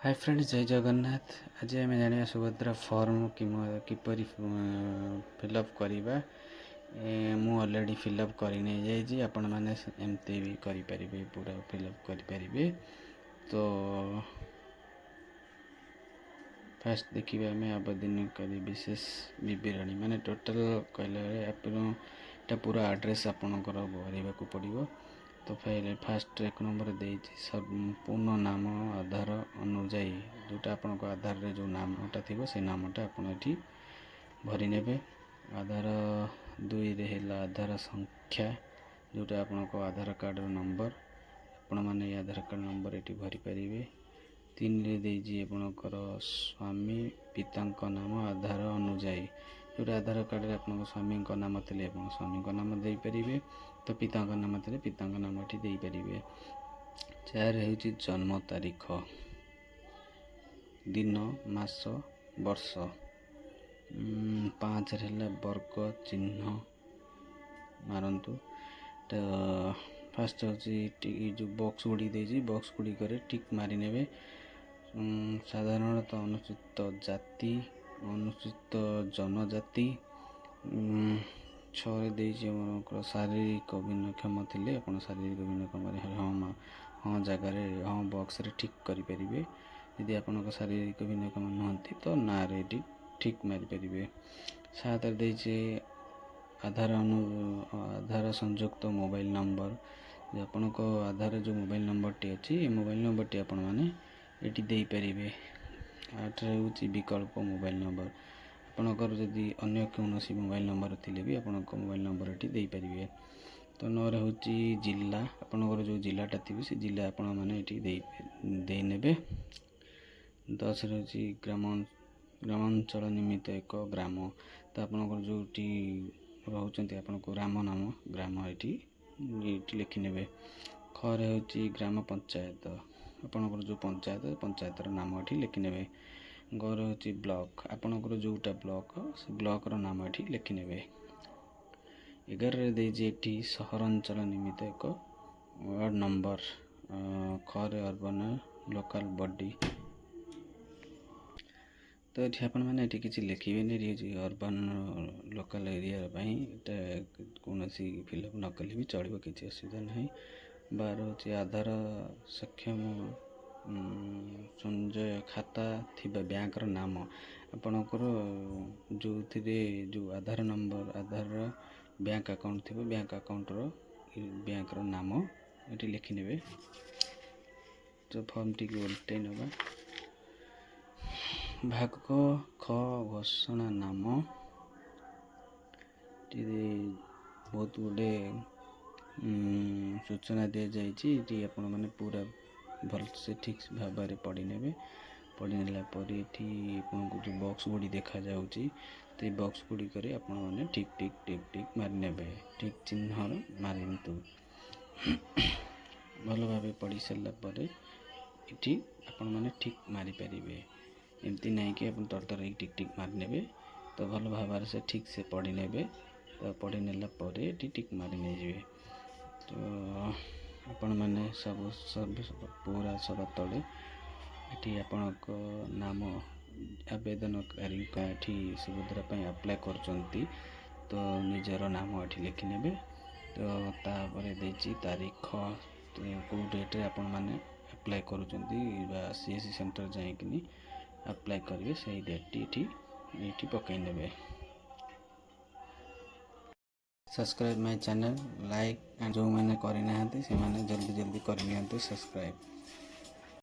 Hi friends, जय जगन्नाथ। आज आम जाना सुभद्रा फॉर्म किपरि फिलअप करवा। मु ऑलरेडी फिलअप कर आपण मैंने एमती भी करें, पूरा फिलअप करें। तो फास्ट देखिए आम आवेदन विशेष बरणी माने टोटल कहला पूरा एड्रेस आपणकर भरवा पड़ो। तो फिर फास्ट एक नंबर दे संपूर्ण नाम आधार अनुजाई जोटा आपण आधार रे जो नामटा थी से नामटा आपड़ी भरी ने। आधार दुई रे है आधार संख्या जोटा आपण आधार कार्ड नंबर आपण मैंने आधार कार्ड नंबर ये भरी पारे। तीन रे देजी आपणकर स्वामी पिता नाम आधार अनुजाई जोटा आधार कार्ड रे आपण स्वामी नाम थे स्वामी नाम दे पारे। तो पिता नाम थे पिता नाम ये पारे। चार हूँ जन्म तारीख, दिन, मास, वर्ष। पाँच है वर्ग चिन्ह मारंतु। तो फास्ट हूँ जो बॉक्स गुड़ी दे बॉक्स गुड़िक टिक मारी ने। साधारणतः अनुसूचित जाति, अनुसूचित जनजाति। छे शारीरिक भिन्नक्षम थे आप शारीरिक भिन्नक्षम हाँ जगार हाँ बॉक्स रे ठीक करें। यदि आप शारीरिक भिन्नक्षम नुहति तो ना रे ठीक मारिपारे। सात देचे आधार संयुक्त मोबाइल नंबर जो आपण आधार जो मोबाइल नंबर टी अच्छी मोबाइल नंबर टी आपण मैंने ये दे पारे। आठ हूँ विकल्प मोबाइल नंबर आपणकर जदि अन्य कौन मोबाइल नंबर थी भी आपण मोबाइल नंबर ये दे पारे। तो 9 हूँ जिला आपणकर जो जिलाटा थी से जिला आपण मैंने ये दे ने। 10 हूँ ग्रामांचल निमित्त एक ग्राम तो आपणकर जो रोचे आपण ग्राम नाम ग्राम ये लिखि ने। खरे हूँ ग्राम पंचायत आपणकर जो पंचायतर नाम ये लिखि ने। गर हूँ ब्लॉक आपणकर जोटा ब्लॉक से ब्लॉकर नाम ये लिखि ने। 11 देती सहरांचल निमित्त एक वार्ड नंबर। खरे अर्बन लोकल बॉडी तो ये आपण मैंने किसी लिखे नहीं अर्बन लोकल एरिया कौन फिलअप न कले भी चलो किसी असुविधा ना। 12 हूँ आधार सक्षम संचय खाता थी बैंकर नाम आपणकर जो जो आधार नंबर आधार बैंक अकाउंट थी बैंक अकाउंट बैंक नाम ये लिखि ने। तो फॉर्म टी उल्टे नवा। भाग ख घोषणा नाम बहुत गुडे सूचना दी जाइए आपण मैंने पूरा भल से ठीक भाव में पढ़ी ने। पढ़ी नेलापर ये जो बॉक्स गुड़ी देखा जाऊँगी तो ये बॉक्स गुड़िक आपण मैंने ठीक ठीक ठीक ठीक मारी ने। ठीक चिन्ह मारतु भल भाव पढ़ी सारापर ये आपण मैंने ठीक मारी पारे। एमती नहीं कि आप तर तर टिक टिक मारी ने। तो भल भाव से ठीक से पढ़ी ने। तो पढ़ी नेलापर ये टिक मारी ने। तो आपण मैंने सब पूरा सब तले ये आपण नाम आवेदनकारी ये सुभद्रा अप्लाई कर तो निजर नाम ये लिखि ने। तो तापर देची तारीख कौ डेट्रे आपण मैंने अप्लाई कर सीएससी सेंटर जाइए अप्लाई करेंगे से डेट ये पकई ने। सब्सक्राइब माय चैनल लाइक जो मैंने करना से मैंने जल्दी जल्दी कर सब्सक्राइब।